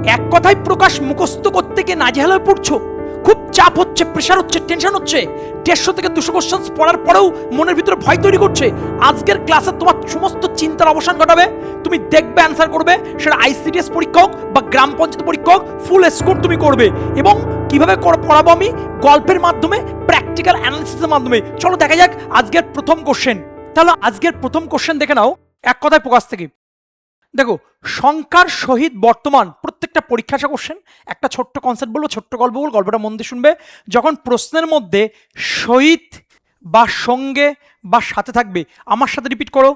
এক কথায় প্রকাশ মুখস্থ করতে গিয়ে নাজেহাল হয়ে পড়ছো, খুব চাপ হচ্ছে, প্রেশার হচ্ছে, টেনশন হচ্ছে, 150 থেকে 200 কোশ্চেন পড়ার পরেও মনের ভিতরে ভয় তৈরি করছে। আজকের ক্লাসে তোমার সমস্ত চিন্তার অবসান ঘটাবে, তুমি দেখবে, অ্যান্সার করবে, সেটা আইসিডিএস পরীক্ষা হোক বা গ্রাম পঞ্চায়েত পরীক্ষা হোক, ফুল স্কোর তুমি করবে। এবং কিভাবে পড়াবো আমি, গল্পের মাধ্যমে, প্র্যাকটিক্যাল অ্যানালিসিসের মাধ্যমে। চলো দেখা যাক আজকের প্রথম কোশ্চেন। তাহলে আজকের প্রথম কোশ্চেন দেখে নাও, এক কথায় প্রকাশ থেকে। দেখো, সংখ্যার সহিত বর্তমান, প্রত্যেকটা পরীক্ষা আসা কোশ্চেন। একটা ছোট্ট কনসেপ্ট বলবো, ছোট্ট গল্প বলবো, গল্পটা মন দিয়ে শুনবে। যখন প্রশ্নের মধ্যে সহিত বা সঙ্গে বা সাথে থাকবে, আমার সাথে রিপিট করো,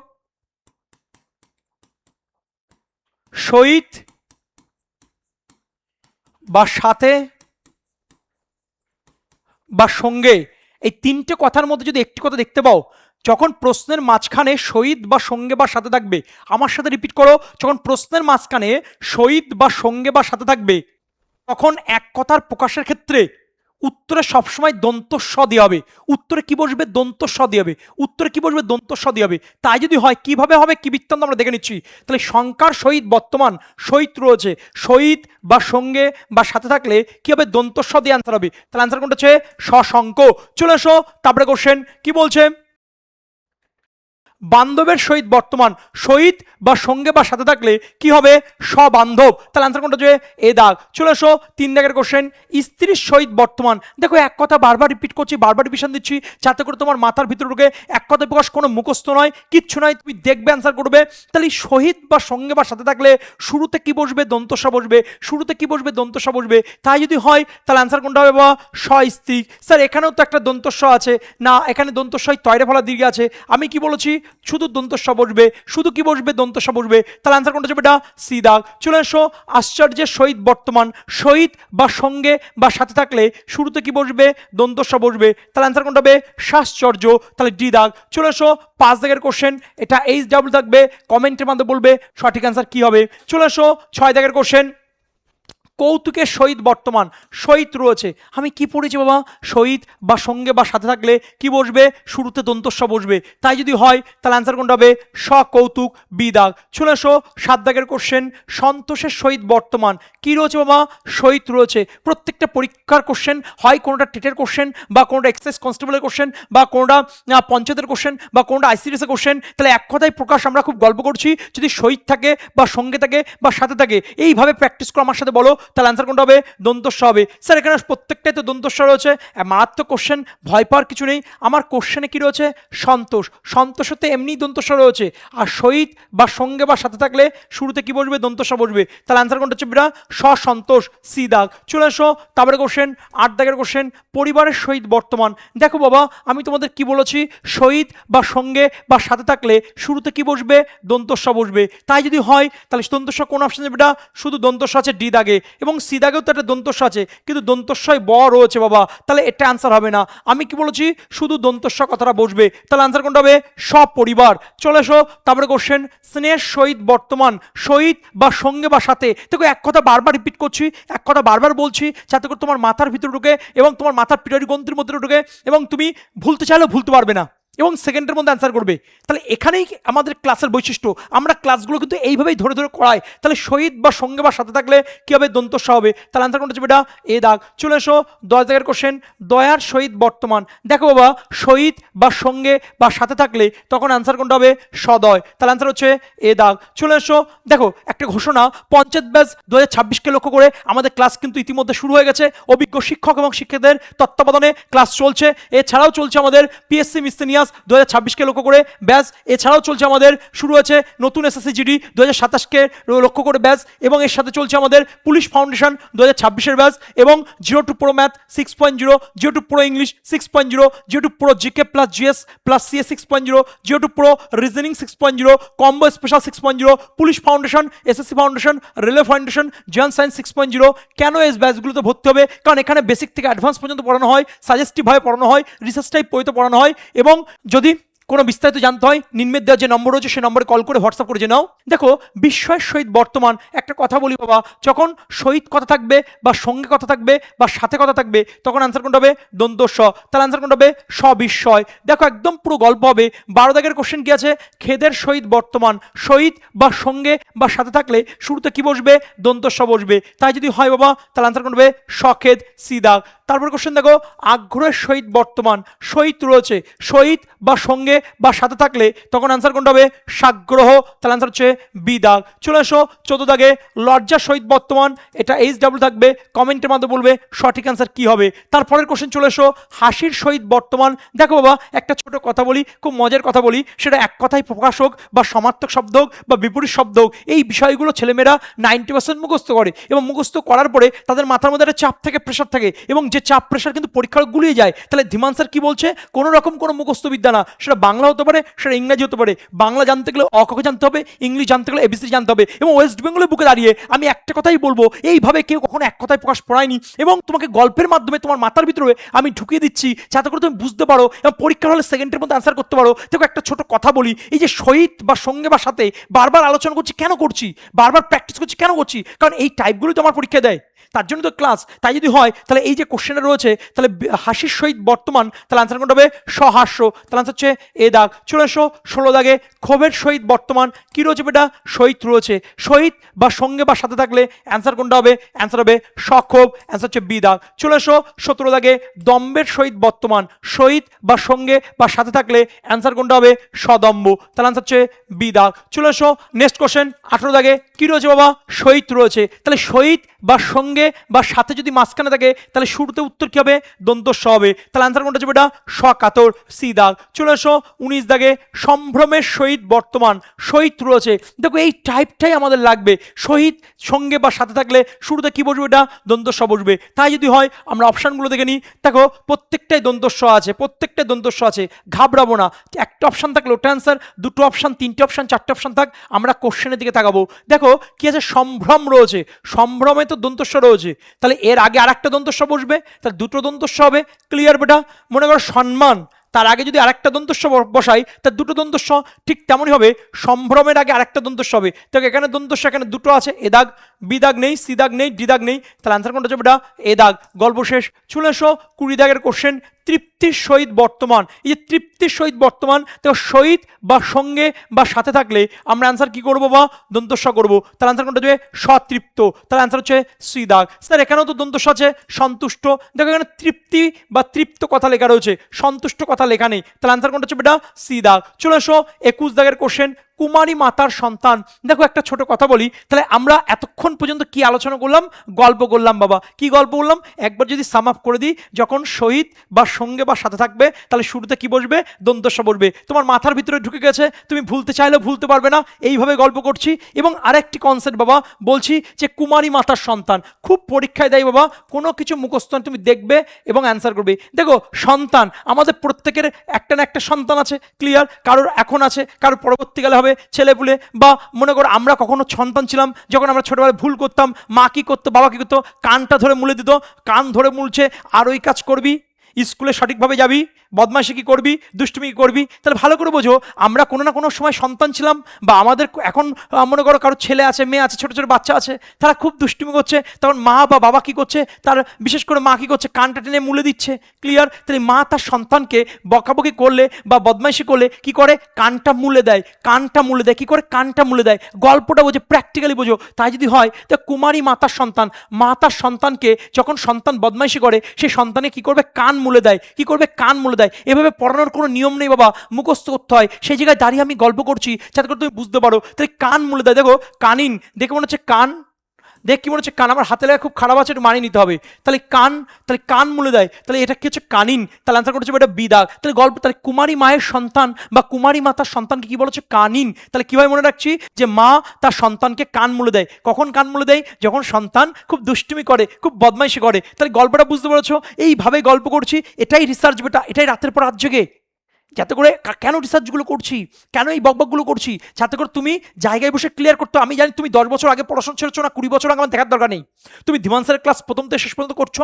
সহিত বা সাথে বা সঙ্গে, এই তিনটে কথার মধ্যে যদি একটি কথা দেখতে পাও, যখন প্রশ্নের মাঝখানে সহিত বা সঙ্গে বা সাথে থাকবে, আমার সাথে রিপিট করো, যখন প্রশ্নের মাঝখানে সহিত বা সঙ্গে বা সাথে থাকবে, তখন এক কথার প্রকাশের ক্ষেত্রে উত্তরে সবসময় দন্ত স দিয়ে হবে। উত্তরে কি বসবে? দন্ত স দিয়ে হবে। উত্তরে কি বসবে? দন্ত স দিয়ে হবে। তাই যদি হয় কিভাবে হবে, কি বৃত্তান্ত আমরা দেখে নিচ্ছি। তাহলে সংখ্যার সহিত বর্তমান, সহিত রয়েছে, সহিত বা সঙ্গে বা সাথে থাকলে কি হবে? দন্ত স দিয়ে আনসার হবে। তাহলে আনসার কোনটা হচ্ছে? সশঙ্ক। চলে এসো, তারপরে কোশ্চেন কি বলছে। বান্ধবের সহিত বর্তমান, সহিত বা সঙ্গে বা সাথে থাকলে কি হবে? সবান্ধব। তাহলে আনসার কোনটা? যে এ দাগ। চলে এসো 3 দাগের কোশ্চেন, স্ত্রীর সহিত বর্তমান। দেখো, এক কথা বারবার রিপিট করছি, বারবার রিভিশন দিচ্ছি, যাতে করে তোমার মাথার ভিতরে ঢুকে। এক কথায় প্রকাশ কোনো মুখস্থ নয়, কিচ্ছু নয়, তুমি দেখবে, অ্যান্সার করবে। তাহলে সহিত বা সঙ্গে বা সাথে থাকলে শুরুতে কি বসবে? দন্তস্ব বসবে। শুরুতে কি বসবে? দন্তস্ব বসবে। তাই যদি হয় তাহলে আনসার কোনটা হবে? বা স্ত্রী। স্যার এখানেও তো একটা দন্তস্ব আছে না, এখানে দন্তস্বই তয়রে ফলা দীর্ঘ আছে। আমি কি বলেছি? শুধু দন্তস্ব বসবে। শুধু কি বসবে? দন্তস্ব বসবে। তাহলে আনসার কোনটা যাবে? এটা সি দাগ। চলে এসো, আশ্চর্যের সহিত বর্তমান, সহিত বা সঙ্গে বা সাথে থাকলে শুরুতে কি বসবে? দন্তস্ব বসবে। তাহলে আনসার কোনটা হবে? সাশ্চর্য। তাহলে ডি দাগ। চলে এসো 5 দাগের কোশ্চেন, এটা এইচ ডাবল থাকবে, কমেন্টের মধ্যে বলবে সঠিক আনসার কি হবে। চলে এসো 6 দাগের কোশ্চেন, কৌতুকের সহিত বর্তমান, সহিত রয়েছে। আমি কি পড়েছি বাবা? সহিত বা সঙ্গে বা সাথে থাকলে কি বসবে? শুরুতে দন্তস্ব বসবে। তাই যদি হয় তাহলে আনসার কোনটা হবে? কৌতুক, বি দাগ। চলে এসো 7 দাগের কোশ্চেন, সন্তোষের সহিত বর্তমান কি রয়েছে বাবা? সহিত রয়েছে। প্রত্যেকটা পরীক্ষার কোশ্চেন হয় কোনোটা টেটের কোশ্চেন, বা কোনোটা এক্সাইজ কনস্টেবলের কোশ্চেন, বা কোনোটা পঞ্চায়েতের কোশ্চেন, বা কোনোটা আইসিডিএসের কোশ্চেন। তাহলে এক কথায় প্রকাশ আমরা খুব গল্প করছি, যদি সহিত থাকে বা সঙ্গে থাকে বা সাথে থাকে, এইভাবে প্র্যাকটিস করো আমার সাথে, বলো। তাহলে আনসার কোনটা হবে? দন্তস্ব হবে। স্যার এখানে প্রত্যেকটাই তো দন্তস্ব রয়েছে, মারাত্মক কোশ্চেন, ভয় পাওয়ার কিছু নেই। আমার কোশ্চেনে কি রয়েছে? সন্তোষ। সন্তোষতে এমনি দন্তস্ব রয়েছে, আর সহিত বা সঙ্গে বা সাথে থাকলে শুরুতে কি বসবে? দন্তস্ব বসবে। তাহলে আনসার কোনটা হচ্ছে? বিরা সন্তোষ, সি দাগ। চলে এসো তারপরে কোশ্চেন 8 দাগের কোশ্চেন, পরিবারের সহিত বর্তমান। দেখো বাবা, আমি তোমাদের কি বলেছি? সহিত বা সঙ্গে বা সাথে থাকলে শুরুতে কি বসবে? দন্তস্ব বসবে। তাই যদি হয় তাহলে দন্তস্ব কোন অপশন যাবে? এটা শুধু দন্তস্ব আছে ডি দাগে, এবং সি দাগেও তো একটা দন্তস্ব আছে, কিন্তু দন্তস্বই ব রয়েছে বাবা, তাহলে এটা আনসার হবে না। আমি কি বলেছি? শুধু দন্তস্ব কথাটা বসবে। তাহলে আনসার কোনটা হবে? সপরিবার। চলে এসো তারপরে কোশ্চেন, স্নেহের সহিত বর্তমান, সহিত বা সঙ্গে বা সাথে। দেখো, এক কথা বারবার রিপিট করছি, এক কথা বারবার বলছি, যাতে করে তোমার মাথার ভিতরে ঢুকে এবং তোমার মাথার পিটারি গ্রন্থির মধ্যে ঢুকে, এবং তুমি ভুলতে চাইলেও ভুলতে পারবে না, এবং সেকেন্ডের মধ্যে অ্যান্সার করবে। তাহলে এখানেই আমাদের ক্লাসের বৈশিষ্ট্য, আমরা ক্লাসগুলো কিন্তু এইভাবেই ধরে ধরে করাই। তাহলে সহিত বা সঙ্গে বা সাথে থাকলে কী হবে? দন্তস্ব হবে। তাহলে অ্যান্সার কোনটা হচ্ছে? এটা এ দাগ। চলে এসো 10 দাগের কোশ্চেন, দয়ার সহিত বর্তমান। দেখো বাবা, সহিত বা সঙ্গে বা সাথে থাকলে তখন অ্যান্সার কোনটা হবে? সদয়। তাহলে অ্যান্সার হচ্ছে এ দাগ। চলে এসো, দেখো একটা ঘোষণা, পঞ্চায়েত ব্যাচ 2026কে লক্ষ্য করে আমাদের ক্লাস কিন্তু ইতিমধ্যে শুরু হয়ে গেছে। অভিজ্ঞ শিক্ষক এবং শিক্ষকদের তত্ত্বাবধানে ক্লাস চলছে। এছাড়াও চলছে আমাদের পিএসসি মিসসেনিয়াস 2026কে লক্ষ্য করে ব্যাচ। এছাড়াও চলছে আমাদের, শুরু হয়েছে নতুন এসএসসি জিডি 2027কে লক্ষ্য করে ব্যাচ, এবং এর সাথে চলছে আমাদের পুলিশ ফাউন্ডেশন 2026-এর ব্যাচ, এবং 02 pro math 6.0, 02 pro English 6.0, 02 pro GK plus GS plus CS 6.0, 02 pro reasoning 6.0, combo special 6.0, police foundation, SSC foundation, railway foundation, gen science 6.0। কেন এই ব্যাচগুলোতে ভর্তি হবে? কারণ এখানে বেসিক থেকে অ্যাডভান্স পর্যন্ত পড়ানো হয়, সাজেস্টিভভাবে পড়ানো হয়, রিসার্চ টাইপ পড়তে পড়ানো হয়। এবং যদি কোনো বিস্তারিত জানতে হয়, নিম্নের দেওয়া যে নম্বর রয়েছে সেই নম্বরে কল করে হোয়াটসঅ্যাপ করে জেনে নাও। দেখো বিস্ময়ের সহিত বর্তমান একটা কথা বলি বাবা, যখন সহিত কথা থাকবে বা সঙ্গে কথা থাকবে বা সাথে কথা থাকবে তখন আনসার কোনটা হবে দন্ত স, তাহলে আনসার কোনটা হবে সবিস্ময়। দেখো একদম পুরো গল্প হবে। 12 দাগের কোশ্চেন কি আছে, খেদের সহিত বর্তমান সহিত বা সঙ্গে বা সাথে থাকলে শুরুতে কি বসবে দন্ত স বসবে, তাই যদি হয় বাবা তাহলে আনসার কোনটা হবে সখেদ সি দাগ। তারপর কোশ্চেন দেখো আগ্রহের সহিত বর্তমান সহিত রয়েছে সহিত বা সঙ্গে বা সাথে থাকলে তখন আনসার কোনটা হবে সাগ্রহ, তাহলে আনসার হচ্ছে বি দাগ। চলে এসো 14 দাগে লজ্জার সহিত বর্তমান, এটা এইচ ডাব্লিউ থাকবে, কমেন্টের মাধ্যমে বলবে সঠিক আনসার কি হবে। তারপরের কোশ্চেন চলে এসো হাসির সহিত বর্তমান। দেখো বাবা একটা ছোট কথা বলি, খুব মজার কথা বলি, সেটা এক কথায় প্রকাশ হোক বা সমার্থক শব্দ হোক বা বিপরীত শব্দ হোক, এই বিষয়গুলো ছেলেমেয়েরা 90% মুখস্থ করে এবং মুখস্থ করার পরে তাদের মাথার মধ্যে একটা চাপ থাকে, প্রেশার থাকে, এবং যে চাপ প্রেশার কিন্তু পরীক্ষার গুলিয়ে যায়। তাহলে ধীমান স্যার কি বলছে, কোনো রকম কোনো মুখস্থ বিদ্যা না, সেটা বাংলা হতে পারে, সেটা ইংরেজি হতে পারে। বাংলা জানতে গেলে অ ক খ জানতে হবে, ইংলিশ জানতে গেলে এবিসি জানতে হবে। এবং ওয়েস্ট বেঙ্গলের বুকে দাঁড়িয়ে আমি একটা কথাই বলবো, এইভাবে কেউ কখনো এক কথায় প্রকাশ পড়ায়নি, এবং তোমাকে গল্পের মাধ্যমে তোমার মাথার ভিতরে আমি ঢুকিয়ে দিচ্ছি যাতে করে তুমি বুঝতে পারো এবং পরীক্ষার হলে সেকেন্ডের মধ্যে আনসার করতে পারো। দেখো একটা ছোট কথা বলি, এই যে সহিত বা সঙ্গে বা সাথে বারবার আলোচনা করছি কেন করছি, বারবার প্র্যাকটিস করছি কেন করছি, কারণ এই টাইপগুলোই তো আমার পরীক্ষা দেয়, তার জন্য তো ক্লাস। তাই যদি হয় তাহলে এই যে কোশ্চেনটা রয়েছে, তাহলে হাসির সহিত বর্তমান, তাহলে আনসার কোনটা হবে সহাস্য, তাহলে আনসার হচ্ছে এ দাগ। চলে এসো 16 দাগে ক্ষোভের সহিত বর্তমান কি রয়েছে বেটা, সহিত রয়েছে সহিত বা সঙ্গে বা সাথে থাকলে অ্যান্সার কোনটা হবে, অ্যান্সার হবে সক্ষোভ, অ্যান্সার হচ্ছে বি দাগ। চলে এসো 17 দাগে দম্বের সহিত বর্তমান সহিত বা সঙ্গে বা সাথে থাকলে অ্যান্সার কোনটা হবে সদম্ব, তাহলে অ্যান্সার হচ্ছে বি দাগ। চলে এসো নেক্সট কোশ্চেন 18 দাগে কি রয়েছে বাবা, সহিত রয়েছে, তাহলে সহিত বা সঙ্গে বা সাথে যদি মাঝখানে থাকে তাহলে শুরুতে উত্তর কি হবে দন্ত স হবে, তাহলে আনসার কোনটা হচ্ছে বেটা সকাতর সি দাগ। চলে এসো 19 দাগে সম্ভ্রমের সহিত বর্তমান সহিত রয়েছে। দেখো এই টাইপটাই আমাদের লাগবে, সহিত সঙ্গে বা সাথে থাকলে শুরুতে কি বসবে, এটা দন্ত স বসবে। তাই যদি হয় আমরা অপশানগুলো দেখে নিই, দেখো প্রত্যেকটাই দন্ত স আছে, প্রত্যেকটাই দন্ত স আছে, ঘাবড়াবো না। একটা অপশান থাকলে ওটা অ্যান্সার, দুটো অপশান, তিনটে অপশান, চারটে অপশান থাক, আমরা কোশ্চেনের দিকে তাকাবো। দেখো কি আছে, সম্ভ্রম রয়েছে, সম্ভ্রমে তো দন্তস্ব রয়েছে, তাহলে এর আগে আর একটা দন্তস্ব বসবে, তাহলে দুটো দন্তস্ব হবে। ক্লিয়ার বেটা? মনে করো সম্মান, তার আগে যদি আরেকটা দন্তস্ব বসাই তার দুটো দন্তস্ব, ঠিক তেমনই হবে সম্ভ্রমের আগে আরেকটা দন্তস্ব হবে। তো এখানে দন্তস্ব এখানে দুটো আছে, এ দাগ, বি দাগ নেই, সি দাগ নেই, ডি দাগ নেই, তাহলে আনসার কোনটা হচ্ছে বেটা এ দাগ। গল্প শেষ। চলে এসো 20 দাগের কোশ্চেন তৃপ্তির সহিত বর্তমান। এই যে তৃপ্তির সহিত বর্তমান, তো সহিত বা সঙ্গে বা সাথে থাকলে আমরা আনসার কি করবো বা দন্তস্ব করবো, তাহলে আনসার কোনটা হচ্ছে সতৃপ্ত, তাহলে আনসার হচ্ছে সি দাগ। স্যার এখানেও তো দন্তস্ব আছে সন্তুষ্ট, দেখো এখানে তৃপ্তি বা তৃপ্ত কথা লেখা রয়েছে, সন্তুষ্ট কথা লেখা নেই, তাহলে আনসার কোনটা হচ্ছে বেটা সি দাগ। চলে এসো 21 দাগের কোশ্চেন কুমারী মাতার সন্তান। দেখো একটা ছোট কথা বলি, তাহলে আমরা এতক্ষণ পর্যন্ত কি আলোচনা করলাম, গল্প করলাম বাবা। কি গল্প করলাম একবার যদি সাম আপ করে দিই, যখন শহীদ বা সঙ্গে বা সাথে থাকবে তাহলে শুরুতে কি বসবে দন্তস্ব বসবে, তোমার মাথার ভিতরে ঢুকে গেছে, তুমি ভুলতে চাইলেও ভুলতে পারবে না, এইভাবে গল্প করছি। এবং আরেকটি কনসেপ্ট বাবা বলছি, যে কুমারী মাতার সন্তান খুব পরীক্ষায় দেয় বাবা, কোনো কিছু মুখস্থ তুমি দেখবে এবং অ্যান্সার করবে। দেখো সন্তান আমাদের প্রত্যেকের একটা না একটা সন্তান আছে, ক্লিয়ার? কারোর এখন আছে, কারোর পরবর্তীকালে হবে ছেলেপুলে। বা মনে করো আমরা কখনো সন্তান ছিলাম, যখন আমরা ছোটবেলায় ভুল করতাম, মা কি করতো, বাবা কি করতো, কানটা ধরে মুলে দিত, কান ধরে মুলছে, আর ওই কাজ করবি, স্কুলে সঠিকভাবে যাবি, বদমাইশি কি করবি, দুষ্টুমি কি করবি। তাহলে ভালো করে বোঝো, আমরা কোনো না কোনো সময় সন্তান ছিলাম, বা আমাদের এখন মনে করো কারো ছেলে আছে, মেয়ে আছে, ছোটো ছোটো বাচ্চা আছে, তারা খুব দুষ্টুমি করছে, তখন মা বা বাবা কি করছে, তার বিশেষ করে মা কি করছে, কানটা টেনে মুলে দিচ্ছে, ক্লিয়ার? তাহলে মা তার সন্তানকে বকাবকি করলে বা বদমাইশি করলে কি করে, কানটা মুলে দেয়, কানটা মুলে দেয়, কি করে কানটা মুলে দেয়। গল্পটা বোঝো, প্র্যাকটিক্যালি বোঝো। তাই যদি হয় তো কুমারী মাতার সন্তান, মাতার সন্তানকে যখন সন্তান বদমাইশি করে, সেই সন্তানে কি করবে, কান মুলে দেয়, কি করবে, কান মুলে দেয়। এভাবে পড়ানোর কোনো নিয়ম নেই বাবা, মুখস্থ করতে হয়। সেই জায়গায় দাঁড়িয়ে আমি গল্প করছি যাতে করে তুমি বুঝতে পারো। তাহলে কান মুলে দেয়, দেখো কানিন দেখে মনে হচ্ছে কান, দেখ কি মনে হচ্ছে কান, আমার হাতে লেখা খুব খারাপ আছে, একটু মানিয়ে নিতে হবে। তাহলে কান, তাহলে কান মুলে দেয়, তাহলে এটা কি হচ্ছে কানিন, তাহলে আনসার করছে এটা বিদাগ। তাহলে গল্প, তাহলে কুমারী মায়ের সন্তান বা কুমারী মাতার সন্তানকে কি বলা হচ্ছে, কানিন। তাহলে কীভাবে মনে রাখছি, যে মা তার সন্তানকে কান মুলে দেয়। কখন কান মুলে দেয়, যখন সন্তান খুব দুষ্টুমি করে, খুব বদমাইশি করে। তাহলে গল্পটা বুঝতে পেরেছো, এইভাবে গল্প করছি, এটাই রিসার্চ বেটা, এটাই রাতের পর রাত জেগে, যাতে করে কেন রিসার্চগুলো করছি, কেন এই বকবকগুলো করছি, যাতে করে তুমি জায়গায় বসে ক্লিয়ার করতে। আমি জানি তুমি 10 বছর আগে পড়াশোনা ছেড়েছো না, 20 বছর আগে আমার দেখার দরকার নেই। তুমি ধীমান স্যারের ক্লাস প্রথম থেকে শেষ পর্যন্ত করছো,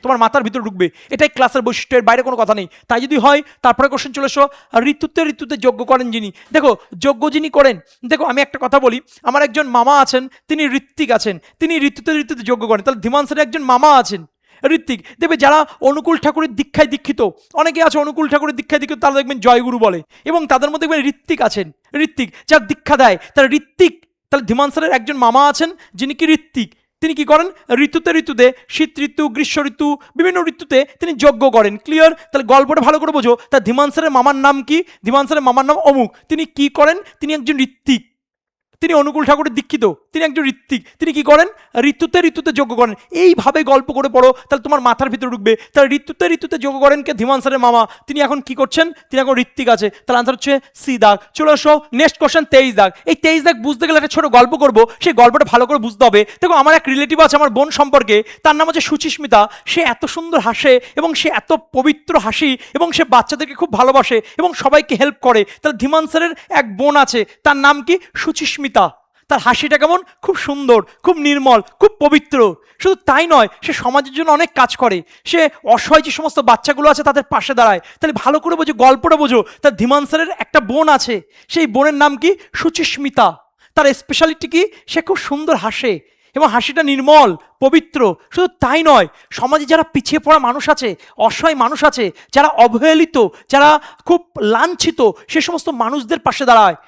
তোমার মাথার ভিতরে ঢুকবে, এটাই ক্লাসের বৈশিষ্ট্য, এর বাইরে কোনো কথা নেই। তাই যদি হয় তারপরে কোশ্চেন চলে এসো, ঋতুতে ঋতুতে যজ্ঞ করেন যিনি। দেখো যজ্ঞ যিনি করেন, দেখো আমি একটা কথা বলি, আমার একজন মামা আছেন, তিনি ঋত্বিক আছেন, তিনি ঋতুতে ঋতুতে যজ্ঞ করেন। তাহলে ধীমান একজন মামা আছেন ঋত্বিক। দেখবে যারা অনুকূল ঠাকুরের দীক্ষায় দীক্ষিত, অনেকে আছে অনুকূল ঠাকুরের দীক্ষায় দীক্ষিত, তারা দেখবেন জয়গুরু বলে, এবং তাদের মধ্যে দেখবেন ঋত্বিক আছেন, ঋত্বিক যার দীক্ষা দেয় তার ঋত্বিক। তাহলে ধীমান স্যারের একজন মামা আছেন যিনি কি ঋত্বিক, তিনি কি করেন ঋতুতে ঋতুতে, শীত ঋতু, গ্রীষ্ম ঋতু, বিভিন্ন ঋতুতে তিনি যজ্ঞ করেন। ক্লিয়ার? তাহলে গল্পটা ভালো করে বোঝো। তা ধীমান স্যারের মামার নাম কি? ধীমান স্যারের মামার নাম অমুক। তিনি কি করেন? তিনি একজন ঋত্বিক, তিনি অনুকূল ঠাকুরের দীক্ষিত, তিনি একজন ঋত্বিক। তিনি কি করেন? ঋতুতে ঋতুতে যজ্ঞ করেন। এইভাবে গল্প করে পড়ো, তাহলে তোমার মাথার ভিতরে ঢুকবে। তাহলে ঋতুতে ঋতুতে যজ্ঞ করেন কে? ধীমান স্যারের মামা। তিনি এখন কি করছেন? তিনি এখন ঋত্বিক আছে। তাহলে আনসার হচ্ছে সি দাগ। চলে আসো নেক্সট কোশ্চেন 23 দাগ। এই 23 দাগ বুঝতে গেলে একটা ছোট গল্প করবো, সেই গল্পটা ভালো করে বুঝতে হবে। দেখো আমার এক রিলেটিভ আছে আমার বোন সম্পর্কে, তার নাম হচ্ছে সুচিস্মিতা। সে এত সুন্দর হাসে এবং সে এত পবিত্র হাসি, এবং সে বাচ্চাদেরকে খুব ভালোবাসে এবং সবাইকে হেল্প করে। তাহলে ধীমান স্যারের এক বোন আছে, তার নাম কি? সুচিস্মিতা। তার হাসিটা কেমন? খুব সুন্দর, খুব নির্মল, খুব পবিত্র। শুধু তাই নয়, সে সমাজের জন্য অনেক কাজ করে, সে অসহায় যে সমস্ত বাচ্চাগুলো আছে তাদের পাশে দাঁড়ায়। তাহলে ভালো করে বোঝো, গল্পটা বোঝো। তার ধীমান স্যারের একটা বোন আছে, সেই বোনের নাম কি? সুচিস্মিতা। তার স্পেশালিটি কি? সে খুব সুন্দর হাসে এবং হাসিটা নির্মল, পবিত্র। শুধু তাই নয়, সমাজে যারা পিছিয়ে পড়া মানুষ আছে, অসহায় মানুষ আছে, যারা অবহেলিত, যারা খুব লাঞ্ছিত, সে সমস্ত মানুষদের পাশে দাঁড়ায়।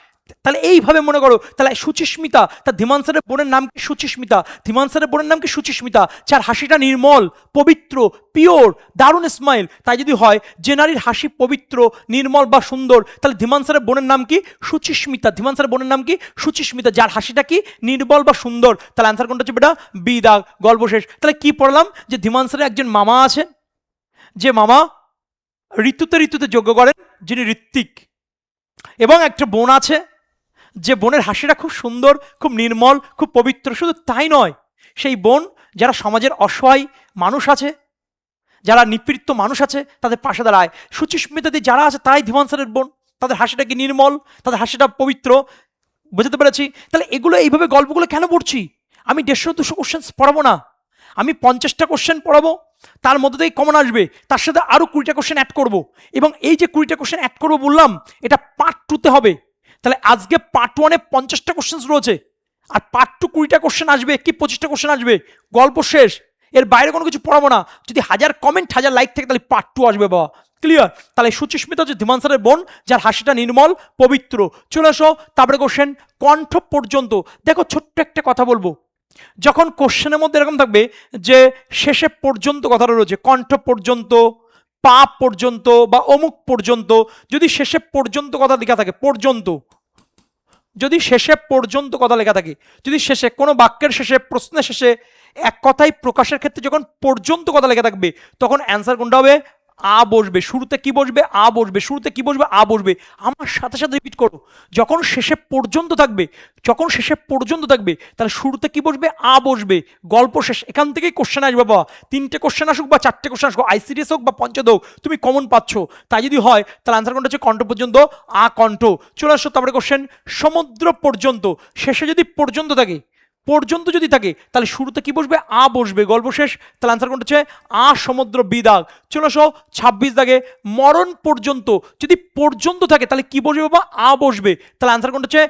তাহলে এইভাবে মনে করো, তাহলে সুচিস্মিতা, তার ধীমান স্যারের বোনের নাম কি? সুচিস্মিতা। ধীমান স্যারের বোনের নাম কি? সুচিস্মিতা। যার হাসিটা নির্মল, পবিত্র, পিওর, দারুণ স্মাইল। তাই যদি হয় যে নারীর হাসি পবিত্র, নির্মল বা সুন্দর, তাহলে ধীমান স্যারের বোনের নাম কি? সুচিস্মিতা। ধীমান স্যারের বোনের নাম কি? সুচিস্মিতা। যার হাসিটা কি? নির্মল বা সুন্দর। তাহলে অ্যান্সার কোনটা হচ্ছে বেটা? বি দাগ। গল্প শেষ। তাহলে কি পড়লাম? যে ধীমান স্যারের একজন মামা আছে, যে মামা ঋতুতে ঋতুতে যজ্ঞ করেন, যিনি ঋত্বিক, এবং একটা বোন আছে, যে বোনের হাসিটা খুব সুন্দর, খুব নির্মল, খুব পবিত্র। শুধু তাই নয়, সেই বোন যারা সমাজের অসহায় মানুষ আছে, যারা নিপীড়িত মানুষ আছে, তাদের পাশে দাঁড়ায়। সুচিস্মিতাদি যারা আছে তারাই ধীমান স্যারের বোন। তাদের হাসিটা কি? নির্মল, তাদের হাসিটা পবিত্র। বুঝতে পেরেছি? তাহলে এগুলো এইভাবে গল্পগুলো কেন পড়ছি? আমি 150-200 কোশ্চেন পড়াবো না, আমি 50টা কোশ্চেন পড়াবো, তার মধ্যে থেকে কমন আসবে, তার সাথে আরও 20টা কোশ্চেন অ্যাড করবো। এবং এই যে 20টা কোশ্চেন অ্যাড করবো বললাম, এটা পার্ট 2তে হবে। তাহলে আজকে পার্ট 1-এ 50টা কোশ্চেন রয়েছে, আর পার্ট 2 20টা কোশ্চেন আসবে, কি 25টা কোশ্চেন আসবে। গল্প শেষ, এর বাইরে কোনো কিছু পড়াবো না। যদি 1000 কমেন্ট, 1000 লাইক থাকে, তাহলে পার্ট 2 আসবে বাবা। ক্লিয়ার? তাহলে সুচিস্মিতা হচ্ছে ধীমান স্যারের বোন, যার হাসিটা নির্মল, পবিত্র। চলে আসো তারপরে কোশ্চেন কণ্ঠ পর্যন্ত। দেখো ছোট্ট একটা কথা বলবো, যখন কোশ্চেনের মধ্যে এরকম থাকবে যে শেষে পর্যন্ত কথাটা রয়েছে, কণ্ঠ পর্যন্ত, পা পর্যন্ত বা অমুক পর্যন্ত, যদি শেষে পর্যন্ত কথা লেখা থাকে, পর্যন্ত, যদি শেষে পর্যন্ত কথা লেখা থাকে, যদি শেষে কোনো বাক্যের শেষে, প্রশ্নের শেষে, এক কথাই প্রকাশের ক্ষেত্রে যখন পর্যন্ত কথা লেখা থাকবে, তখন অ্যান্সার কোনটা হবে? আ বসবে। শুরুতে কি বসবে? আ বসবে। শুরুতে কি বসবে? আ বসবে। আমার সাথে সাথে রিপিট করো, যখন শেষে পর্যন্ত থাকবে, যখন শেষে পর্যন্ত থাকবে, তাহলে শুরুতে কি বসবে? আ বসবে। গল্প শেষ। এখান থেকেই কোশ্চেন আসবে বাবা। 3টে কোশ্চেন আসুক বা 4টে কোশ্চেন আসুক, আইসিডিএস হোক বা পঞ্চদ হোক, তুমি কমন পাচ্ছ। তাই যদি হয়, তাহলে আনসার কোনটা হচ্ছে? কণ্ঠ পর্যন্ত, আ কণ্ঠ। চলে আসো তারপরে কোশ্চেন সমুদ্র পর্যন্ত। শেষে যদি পর্যন্ত থাকে, পর্যন্ত যদি থাকে, তাহলে শুরুতে কি বসবে? আ বসবে। গল্প শেষ। তাহলে আনসার কোনটা হচ্ছে? আ সমুদ্র, বি দাগ। চলে আসো 26 দাগে। মরণ পর্যন্ত, যদি পর্যন্ত থাকে তাহলে কি বসবে বাবা? আ বসবে। তাহলে আনসার কোনটা হচ্ছে?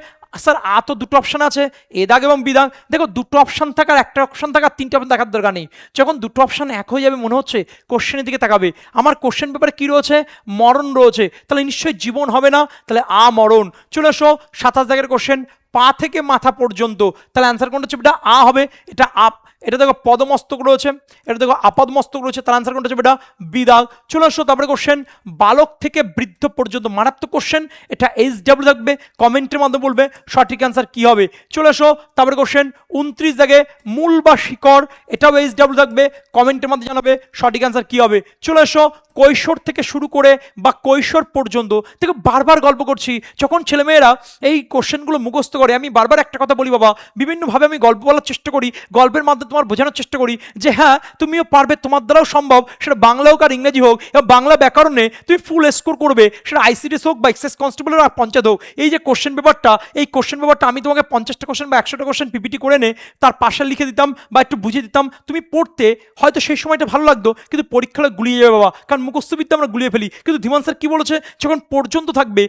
স্যার আ তো দুটো অপশন আছে, এ দাগ এবং বি দাগ। দেখো দুটো অপশন থাকার, একটা অপশন থাকার, 3টে অপশন দেখার দরকার নেই। যখন দুটো অপশন এক হয়ে যাবে, মনে হচ্ছে কোশ্চেনের দিকে তাকাবে। আমার কোশ্চেন পেপারে কি রয়েছে? মরণ রয়েছে, তাহলে নিশ্চয়ই জীবন হবে না, তাহলে আ মরণ। চলে আসো 27 দাগের কোশ্চেন পা থেকে মাথা পর্যন্ত। তাহলে অ্যান্সার কোনটা হচ্ছে? এটা আ হবে। এটা আপ, এটা দেখো পদমস্তক রয়েছে, এটা দেখো আপাদ মস্তক রয়েছে। তাহলে অ্যান্সার কোনটা হচ্ছে? এটা বি দাগ। চলে আসো তারপরে কোশ্চেন বালক থেকে বৃদ্ধ পর্যন্ত। মারাত্মক কোশ্চেন, এটা এইচডব্লিউ থাকবে, কমেন্টের মাধ্যমে বলবে সঠিক অ্যান্সার কি হবে। চলে আসো তারপরে কোশ্চেন 29 দাগে মূল বা শিকড়, এটাও এইচডব্লিউ থাকবে, কমেন্টের মাধ্যমে জানাবে সঠিক অ্যান্সার কি হবে। চলে আসো কৈশোর থেকে শুরু করে বা কৈশোর পর্যন্ত। দেখো বারবার গল্প করছি, যখন ছেলেমেয়েরা এই কোশ্চেনগুলো মুখস্থ করে, আমি বারবার একটা কথা বলি বাবা, বিভিন্নভাবে আমি গল্প বলার চেষ্টা করি, গল্পের মাধ্যমে মাধ্যমে তোমার বোঝানোর চেষ্টা করি যে হ্যাঁ তুমিও পারবে, তোমার দ্বারাও সম্ভব, সেটা বাংলা হোক আর ইংরেজি হোক, এবং বাংলা ব্যাকরণে তুমি ফুল স্কোর করবে, সেটা আইসিডিএস হোক বা এক্সাইজ কনস্টেবল আর পঞ্চায়েত হোক। এই যে কোশ্চেন পেপারটা, এই কোশ্চেন পেপারটা আমি তোমাকে 50টা কোশ্চেন বা 100টা কোশ্চেন পিপিটি করে নে তার পাশে লিখে দিতাম বা একটু বুঝিয়ে দিতাম, তুমি পড়তে হয়তো সেই সময়টা ভালো লাগতো, কিন্তু পরীক্ষাটা গুলিয়ে যাবে বাবা, কারণ মুখস্থবিদ্যা আমরা গুলিয়ে ফেলি। কিন্তু ধীমান স্যার কি বলেছে, যখন পর্যন্ত থাকবে,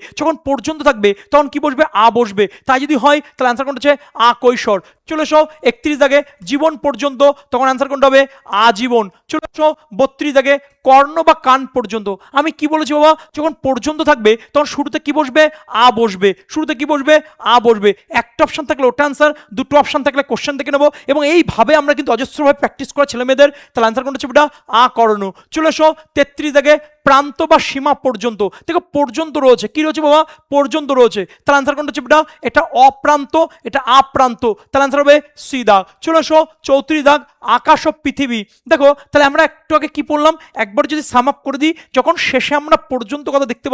তখন কি বসবে, আ বসবে। তাই যদি হয় তাহলে অ্যান্সার কোনটা হচ্ছে আ কৈশোর। চলে এসো 31 দাগে জীবন পর্যন্ত, তখন অ্যান্সার কোনটা হবে আজীবন। চলে এসো 32 দাগে কর্ণ বা কান পর্যন্ত। আমি কি বলেছি বাবা, যখন পর্যন্ত থাকবে তখন শুরুতে কি বসবে, আ বসবে। শুরুতে কি বসবে, আ বসবে। একটা অপশন থাকলে ওটা অ্যান্সার, দুটো অপশন থাকলে কোশ্চেন দেখে নেবো, এবং এইভাবে আমরা কিন্তু অজস্রভাবে প্র্যাকটিস করা ছেলে মেয়েদের। তাহলে অ্যান্সার কোনটা হচ্ছে ওটা আ কর্ণ। চলে এসো 33 দাগে প্রান্ত বা সীমা পর্যন্ত। দেখো পর্যন্ত রয়েছে, কি রয়েছে বাবা, পর্যন্ত রয়েছে। তাহলে অ্যান্সার কোনটা হচ্ছে এটা, এটা অপ্রান্ত, এটা আপ্রান্ত। তাহলে অ্যান্সার হবে সি দাগ। চলে এসো 34 দাগ আকাশ ও পৃথিবী। দেখো তাহলে আমরা একটু আগে কি পড়লাম, একবার যদি সাম আপ করে দিই, যখন শেষে আমরা পর্যন্ত কথা দেখতে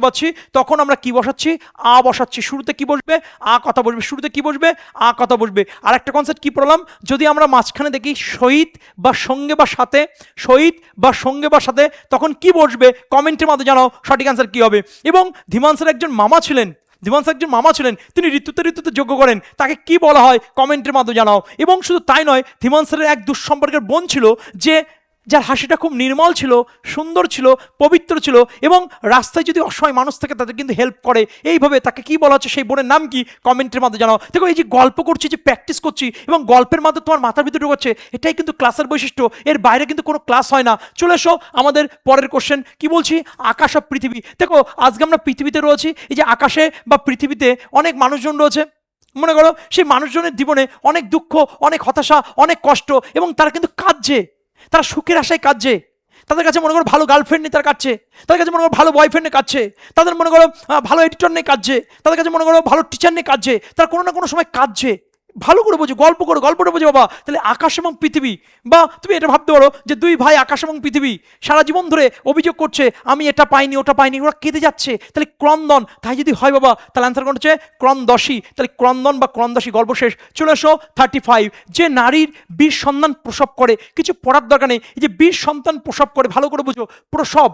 পাচ্ছি, তখন আমরা কি বসাচ্ছি, আ বসাচ্ছি। শুরুতে কি বসবে, আ কথা বসবে। শুরুতে কি বসবে, আ কথা বসবে। আর একটা কনসেপ্ট কি পড়লাম, যদি আমরা মাঝখানে দেখি শহীদ বা সঙ্গে বা সাথে, তখন কি বসবে, কমেন্টের মাধ্যমে জানাও সঠিক অ্যান্সার কি হবে। এবং ধীমান স্যার একজন মামা ছিলেন, তিনি ঋতুতে যোগ্য করেন, তাকে কি বলা হয় কমেন্টের মাধ্যমে জানাও। এবং শুধু তাই নয়, ধীমান স্যারের এক দুঃসম্পর্কের বোন ছিল, যার হাসিটা খুব নির্মল ছিল, সুন্দর ছিল, পবিত্র ছিল, এবং রাস্তায় যদি অসহায় মানুষ থাকে তাদের কিন্তু হেল্প করে। এইভাবে তাকে কি বলা হচ্ছে, সেই বোনের নাম কি, কমেন্টের মাধ্যমে জানাও। দেখো এই যে গল্প করছি, যে প্র্যাকটিস করছি, এবং গল্পের মাধ্যমে তোমার মাথার ভিতরে ঢুকছে, এটাই কিন্তু ক্লাসের বৈশিষ্ট্য, এর বাইরে কিন্তু কোনো ক্লাস হয় না। চলে এসো আমাদের পরের কোশ্চেন, কি বলছি, আকাশ আর পৃথিবী। দেখো আজকে আমরা পৃথিবীতে রয়েছি, এই যে আকাশে বা পৃথিবীতে অনেক মানুষজন রয়েছে। মনে করো সেই মানুষজনের জীবনে অনেক দুঃখ, অনেক হতাশা, অনেক কষ্ট, এবং তারা কিন্তু কাঁদছে, তারা সুখের আশায় কাঁদছে। তাদের কাছে মনে করো ভালো গার্লফ্রেন্ড নেই, তার কাছে তাদের কাছে মনে করো ভালো বয়ফ্রেন্ড নেই, কাঁদছে। তাদের মনে করো ভালো এডিটর নেই, কাঁদছে। তাদের কাছে মনে করো ভালো টিচার নেই, কাঁদছে। তারা কোনো না কোনো সময় কাঁদছে। ভালো করে বোঝো, গল্পটা বোঝো বাবা। তাহলে আকাশ এবং পৃথিবী, বা তুমি এটা ভাবতে পারো যে দুই ভাই আকাশ এবং পৃথিবী সারা জীবন ধরে অভিযোগ করছে, আমি এটা পাইনি, ওটা পাইনি, ওরা কেঁদে যাচ্ছে। তাহলে ক্রন্দন, তাই যদি হয় বাবা, তাহলে অ্যান্সার কোন হচ্ছে ক্রন্দশী। তাহলে ক্রন্দন বা ক্রন্দশী, গল্প শেষ। চলে এসো 35, যে নারীর বীর সন্তান প্রসব করে। কিছু পড়ার দরকার নেই, এই যে বীর সন্তান প্রসব করে, ভালো করে বুঝো। প্রসব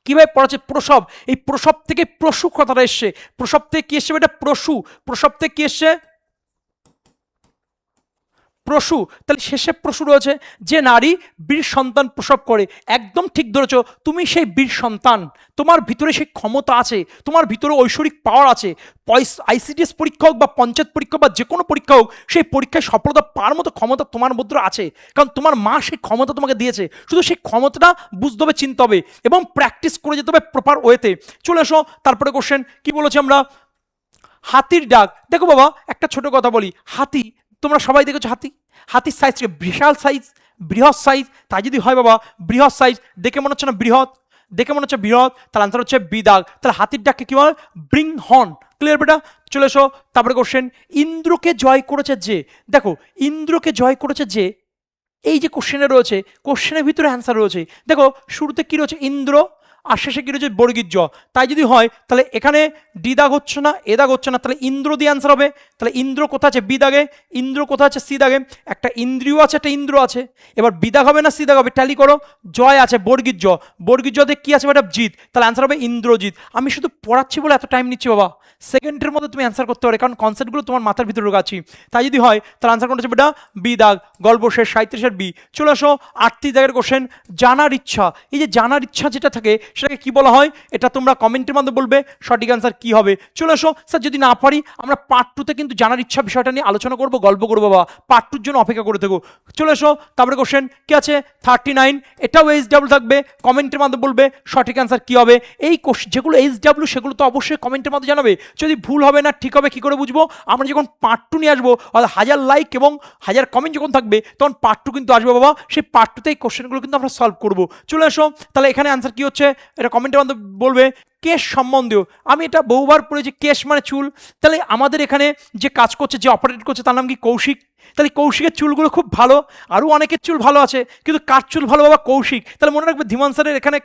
কিভাবে পড়াচ্ছে, প্রসব, এই প্রসব থেকে প্রসূ কথাটা এসছে। প্রসব থেকে কি এসছে, এটা প্রসূ। প্রসব থেকে কি এসছে, প্রসূ। তাহলে শেষে প্রসূ রয়েছে, যে নারী বীর সন্তান প্রসব করে। একদম ঠিক ধরেছো, তুমি সেই বীর সন্তান, তোমার ভিতরে সেই ক্ষমতা আছে, তোমার ভিতরে ঐশ্বরিক পাওয়ার আছে। আইসিডিএস পরীক্ষা হোক বা পঞ্চায়েত পরীক্ষা বা যে কোনো পরীক্ষা হোক, সেই পরীক্ষায় সফলতা পাওয়ার মতো ক্ষমতা তোমার মধ্যে আছে, কারণ তোমার মা সেই ক্ষমতা তোমাকে দিয়েছে। শুধু সেই ক্ষমতাটা বুঝতে হবে, চিনতে হবে, এবং প্র্যাকটিস করে যেতে হবে প্রপার ওয়েতে। চলে এসো তারপরে কোশ্চেন, কি বলেছি আমরা, হাতির ডাক। দেখো বাবা একটা ছোট কথা বলি, হাতি, তোমরা সবাই দেখেছো হাতির সাইজ বিশাল সাইজ, বৃহৎ সাইজ। তাই যদি হয় বাবা বৃহৎ সাইজ, দেখে মনে হচ্ছে না বৃহৎ, তাহলে আনসার হচ্ছে বিদাগ। তাহলে হাতির ডাককে কি বলে, ব্রিং হর্ন। ক্লিয়ার বেটা? চলে এসো তারপরে কোশ্চেন, ইন্দ্রকে জয় করেছে যে। দেখো ইন্দ্রকে জয় করেছে যে, এই যে কোশ্চেনে রয়েছে, কোশ্চেনের ভিতরে অ্যান্সার রয়েছে। দেখো শুরুতে কি রয়েছে, ইন্দ্র, আর শেষে কি রয়েছে, বর্গীর জ। তাই যদি হয় তাহলে এখানে ডি দাগ হচ্ছে না, এ দাগ হচ্ছে না, তাহলে ইন্দ্র দিয়ে অ্যান্সার হবে। তাহলে ইন্দ্র কোথায় আছে, বি দাগে। ইন্দ্র কোথায় আছে, সি দাগে। একটা ইন্দ্রিয় আছে, একটা ইন্দ্র আছে। এবার বি দাগ হবে না সি দাগ হবে, ট্যালি করো। জয় আছে, বর্গীর জ, বর্গীর জ দিয়ে কি আছে ম্যাডাম, জিত। তাহলে অ্যান্সার হবে ইন্দ্রজিৎ। আমি শুধু পড়াচ্ছি বলে এত টাইম নিচ্ছি বাবা, সেকেন্ডের মধ্যে তুমি অ্যান্সার করতে পারো, কারণ কনসেপ্টগুলো তোমার মাথার ভিতরে ঢোকাচ্ছি। তাই যদি হয় তাহলে অ্যান্সার কোনটা হচ্ছে বেটা, বি দাগ। গল্প শেষ, 37-এর বি। চলে আসো 38 দাগের কোশ্চেন, জানার ইচ্ছা। এই যে জানার ইচ্ছা যেটা থাকে সেটাকে কি বলা হয়, এটা তোমরা কমেন্টের মাধ্যমে বলবে সঠিক অ্যান্সার কি হবে। চলে আসো স্যার, যদি না পারি আমরা পার্ট 2-তে কিন্তু জানার ইচ্ছা বিষয়টা নিয়ে আলোচনা করবো, গল্প করবো বাবা, পার্ট 2-র জন্য অপেক্ষা করে থেকো। চলে এসো তারপরে কোশ্চেন কি আছে, 39, এটাও এইচডাব্লিউ থাকবে, কমেন্টের মাধ্যমে বলবে সঠিক অ্যান্সার কি হবে। এই কোশ্চেন যেগুলো এইচডাব্লিউ সেগুলো তো অবশ্যই কমেন্টের মাধ্যমে জানাবে। যদি ভুল হবে না ঠিক হবে কি করে বুঝবো, আমরা যখন পার্ট 2 নিয়ে আসবো, অর্থাৎ 1000 লাইক এবং 1000 কমেন্ট যখন থাকবে, তখন পার্ট 2 কিন্তু আসবে বাবা। সেই পার্ট 2-তে এই কোশ্চেনগুলো কিন্তু আমরা সলভ করবো। চলে এসো তাহলে এখানে অ্যান্সার কি হচ্ছে, এটা কমেন্টের মাধ্যমে বলবে। কেশ সম্বন্ধীয়, আমি এটা বহুবার পড়েছি, কেশ মানে চুল। তাহলে আমাদের এখানে যে কাজ করছে, যে অপারেট করছে, তার নাম কি, কৌশিক। তাহলে কৌশিকের চুলগুলো খুব ভালো, আরও অনেকের চুল ভালো আছে, কিন্তু কার চুল ভালো বাবা? কৌশিক। তাহলে মনে রাখবে ধীমান স্যারের এখানে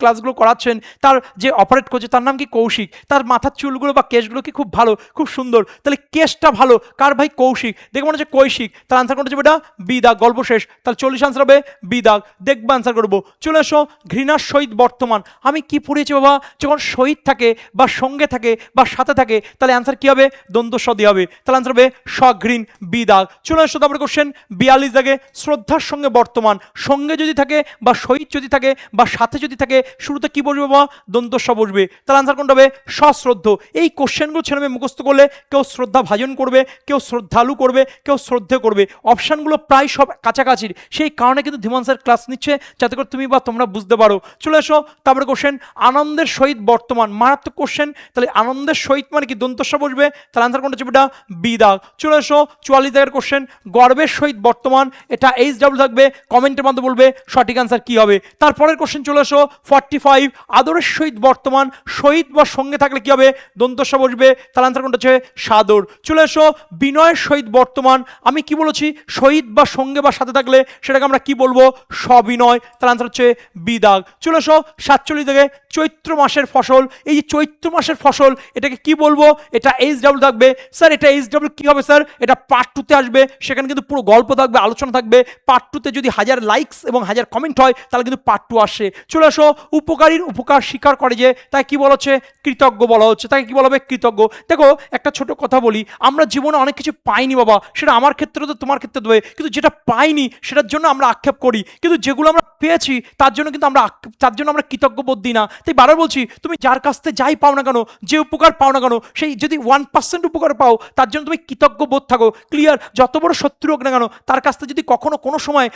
ক্লাসগুলো করাচ্ছেন, তার যে অপারেট করছে তার নাম কি? কৌশিক। তার মাথার চুলগুলো বা কেশগুলো কি খুব ভালো, খুব সুন্দর। তাহলে কেশটা ভালো কার ভাই? কৌশিক। দেখে মনে হচ্ছে কৈশিক। তার আনসার কোনটা যাবে? এটা বি দাগ। গল্প শেষ। তাহলে 40 আনসার হবে বি দাগ। দেখবো আনসার করবো। চলে এসো, ঘৃণার সহিত বর্তমান। আমি কি পড়িয়েছি বাবা? যখন সহিত থাকে বা সঙ্গে থাকে বা সাথে থাকে তাহলে আনসার কি হবে? দ্বন্দ্ব স দিয়ে হবে। তাহলে আনসার হবে সঘৃণ, বি দাগ। চলে এসো তারপরে কোশ্চেন 42 দাগে, শ্রদ্ধার সঙ্গে বর্তমান। সঙ্গে যদি থাকে বা সহিত যদি থাকে বা সাথে যদি থাকে শুরুতে কি বসবে বাবা? দ্বন্দ্ব স বসবে। তাহলে আনসার কোনটা হবে? সশ্রদ্ধ। এই কোশ্চেনগুলো ছেলেমেয়ে মুখস্থ করলে কেউ শ্রদ্ধা ভাজন করবে, কেউ শ্রদ্ধালু করবে, কেউ শ্রদ্ধে করবে। অপশানগুলো প্রায় সব কাছাকাছির, সেই কারণে কিন্তু ধীমান স্যার ক্লাস নিচ্ছে যাতে করে তুমি বা তোমরা বুঝতে পারো। চলে এসো তারপরে কোশ্চেন আনন্দের সহিত বর্তমান। মারাত্মক কোশ্চেন। তাহলে আনন্দের সহিত মানে কি? দন্তস্ব বসবে। তাহলে আনসার কোনটা এটা বি দাগ। চলে এসো 44 দাগের কোশ্চেন গর্বের সহিত বর্তমান। এটা এইচ ডাব্লিউ থাকবে, কমেন্টের মধ্যে বলবে সঠিক আনসার কি হবে। তারপরের কোশ্চেন চলে এসো 45 আদরের সহিত বর্তমান। সহিত বা সঙ্গে থাকলে কি হবে? দন্তস্ব বসবে। তাহলে আনসার কোনটা হচ্ছে সাদর। চলে এসো বিনয়ের সহিত বর্তমান। আমি কি বলেছি? সহিত বা সঙ্গে বা সাথে থাকলে সেটাকে আমরা কি বলবো? সবিনয়। তাহলে আনসার হচ্ছে বি দাগ। চলে এসো 47 দাগে চৈত্র মাসের ফসল। এই যে চৈত্র মাসের ফসল এটাকে কি বলবো? এটা এইচ ডাব্লিউ থাকবে। স্যার এটা এইচ ডাব্লিউ কি হবে স্যার? এটা পার্ট 2 তে আসবে, সেখানে কিন্তু পুরো গল্প থাকবে, আলোচনা থাকবে। পার্ট 2 তে যদি 1000 লাইকস এবং 1000 কমেন্ট হয় তাহলে কিন্তু পার্ট 2 আসে। চলে আসো উপকারীর উপকার স্বীকার করে যে, তাই কি বলা হচ্ছে? কৃতজ্ঞ বলা হচ্ছে। তাকে কি বলা হবে? কৃতজ্ঞ। দেখো একটা ছোট কথা বলি, আমরা জীবনে অনেক কিছু পাইনি বাবা, সেটা আমার ক্ষেত্রে তো তোমার ক্ষেত্রে দেবে, কিন্তু যেটা পাইনি সেটার জন্য আমরা আক্ষেপ করি, কিন্তু যেগুলো আমরা পেয়েছি তার জন্য কিন্তু আমরা কৃতজ্ঞ বোধ দিই না। তাই বারবার বলছি, তুমি যার কাছ থেকে যাই পাও না কেন, যে উপকার পাও না কেন, সেই যদি 1% উপকার পাও তার জন্য তুমি কৃতজ্ঞ বোধ থাকো। ক্লিয়ার? যত বড় শত্রু হোক না কেন, তার কাছ থেকে যদি কখনো কোনো সময়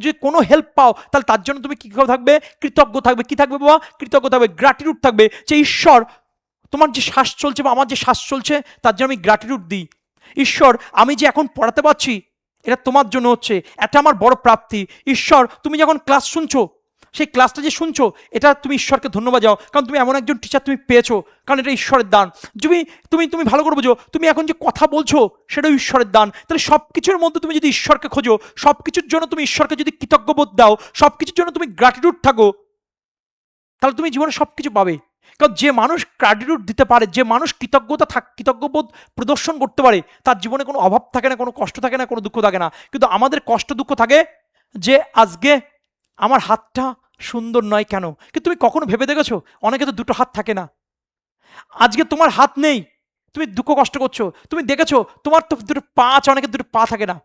যদি কোনো হেল্প পাও তাহলে তার জন্য তুমি কি থাকবে? কৃতজ্ঞ থাকবে। কি থাকবে বাবা? কৃতজ্ঞ থাকবে। গ্র্যাটিটিউড থাকবে, যে ঈশ্বর তোমার যে শ্বাস চলছে বা আমার যে শ্বাস চলছে তার জন্য আমি গ্র্যাটিটিউড দিই। ঈশ্বর আমি যে এখন পড়াতে পারছি এটা তোমার জন্য হচ্ছে, এটা আমার বড় প্রাপ্তি। ঈশ্বর তুমি যখন ক্লাস শুনছো, সেই ক্লাসটা যে শুনছো এটা তুমি ঈশ্বরকে ধন্যবাদ যাও, কারণ তুমি এমন একজন টিচার তুমি পেয়েছো, কারণ এটা ঈশ্বরের দান। তুমি তুমি তুমি ভালো করে বোঝো, তুমি এখন যে কথা বলছো সেটাও ঈশ্বরের দান। তাহলে সব কিছুর মধ্যে তুমি যদি ঈশ্বরকে খোঁজো, সব কিছুর জন্য তুমি ঈশ্বরকে যদি কৃতজ্ঞবোধ দাও, সব কিছুর জন্য তুমি গ্র্যাটিটিউড থাকো, তাহলে তুমি জীবনে সব কিছু পাবে। কারণ যে মানুষ গ্র্যাটিটিউড দিতে পারে, যে মানুষ কৃতজ্ঞবোধ প্রদর্শন করতে পারে, তার জীবনে কোনো অভাব থাকে না, কোনো কষ্ট থাকে না, কোনো দুঃখ থাকে না। কিন্তু আমাদের কষ্ট দুঃখ থাকে যে আজকে আমার হাতটা সুন্দর নয় কেন। কিন্তু তুমি কখনো ভেবে দেখেছো অনেকে তো দুটো হাত থাকে না? আজকে তোমার হাত নেই, তুমি দুঃখ কষ্ট করছো। তুমি দেখেছো তোমার তো দুটো পা আছে, অনেকের দুটো পা থাকে না।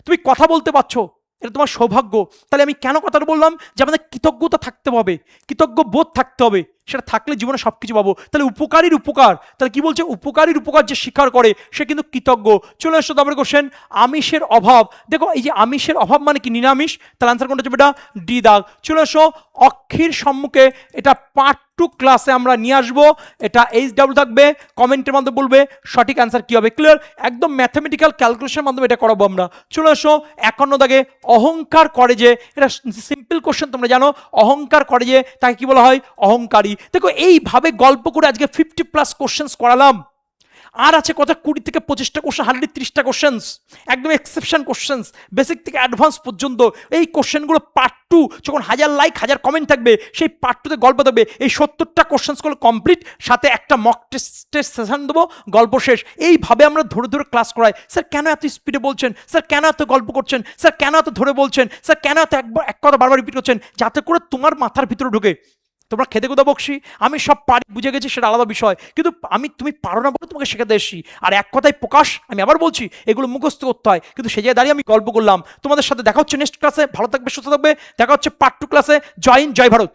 তুমি কথা বলতে পারছো, এটা তোমার সৌভাগ্য। তাহলে আমি কেন কথাটা বললাম যে আমাদের কৃতজ্ঞতা থাকতে হবে, কৃতজ্ঞ বোধ থাকতে হবে, সেটা থাকলে জীবনে সব কিছু পাবো। তাহলে উপকারীর উপকার, তাহলে কি বলছে? উপকারীর উপকার যে স্বীকার করে সে কিন্তু কৃতজ্ঞ। চলে আসছো তারপরে কোশ্চেন আমিষের অভাব। দেখো এই যে আমিষের অভাব মানে কি? নিরামিষ। তাহলে আনসার কোনটা যাবে? এটা ডি দাগ। চলে আসো অক্ষীর সম্মুখে। এটা পার্ট 2 ক্লাসে আমরা নিয়ে আসবো, এটা এইচ ডাব্লিউ থাকবে, কমেন্টের মাধ্যমে বলবে সঠিক অ্যান্সার কি হবে। ক্লিয়ার? একদম ম্যাথমেটিক্যাল ক্যালকুলেশনের মাধ্যমে এটা করাবো আমরা। চলে আসো 51 দাগে অহংকার করে যে, এটা সিম্পল কোশ্চেন তোমরা জানো, অহংকার করে যে তাকে কি বলা হয়? অহংকারী। দেখো এইভাবে গল্প করে আজকে 50+ কোশ্চেন্স করালাম, আর আছে কত 20 থেকে 25টা কোশ্চেন, হার্ডলি 30টা কোশ্চেন্স, একদম এক্সেপশন কোশ্চেন্স, বেসিক থেকে অ্যাডভান্স পর্যন্ত। এই কোশ্চেনগুলো পার্ট 2 যখন 1000 লাইক 1000 কমেন্ট থাকবে, সেই পার্ট 2তে গল্প থাকবে। এই 70টা কোশ্চেন্সগুলো কমপ্লিট, সাথে একটা মক টেস্টের সেশন দেবো, গল্প শেষ। এইভাবে আমরা ধরে ধরে ক্লাস করাই। স্যার কেন এত স্পিডে বলছেন? স্যার কেন এত গল্প করছেন? স্যার কেন এত ধরে বলছেন? স্যার কেন এত এক কথা বারবার রিপিট করছেন? যাতে করে তোমার মাথার ভিতরে ঢোকে। তোমরা খেতে কোথা বকছি, আমি সব পারি বুঝে গেছি, সেটা আলাদা বিষয়, কিন্তু তুমি পারো না বলে তোমাকে শেখাতে এসেছি। আর এক কথায় প্রকাশ, আমি আবার বলছি এগুলো মুখস্থ করতে হয়, কিন্তু সে জায়গায় দাঁড়িয়ে আমি গল্প করলাম। তোমাদের সাথে দেখা হচ্ছে নেক্সট ক্লাসে। ভালো থাকবে, সুস্থ থাকবে। দেখা হচ্ছে পার্ট 2 ক্লাসে। জয় হিন্দ, জয় ভারত।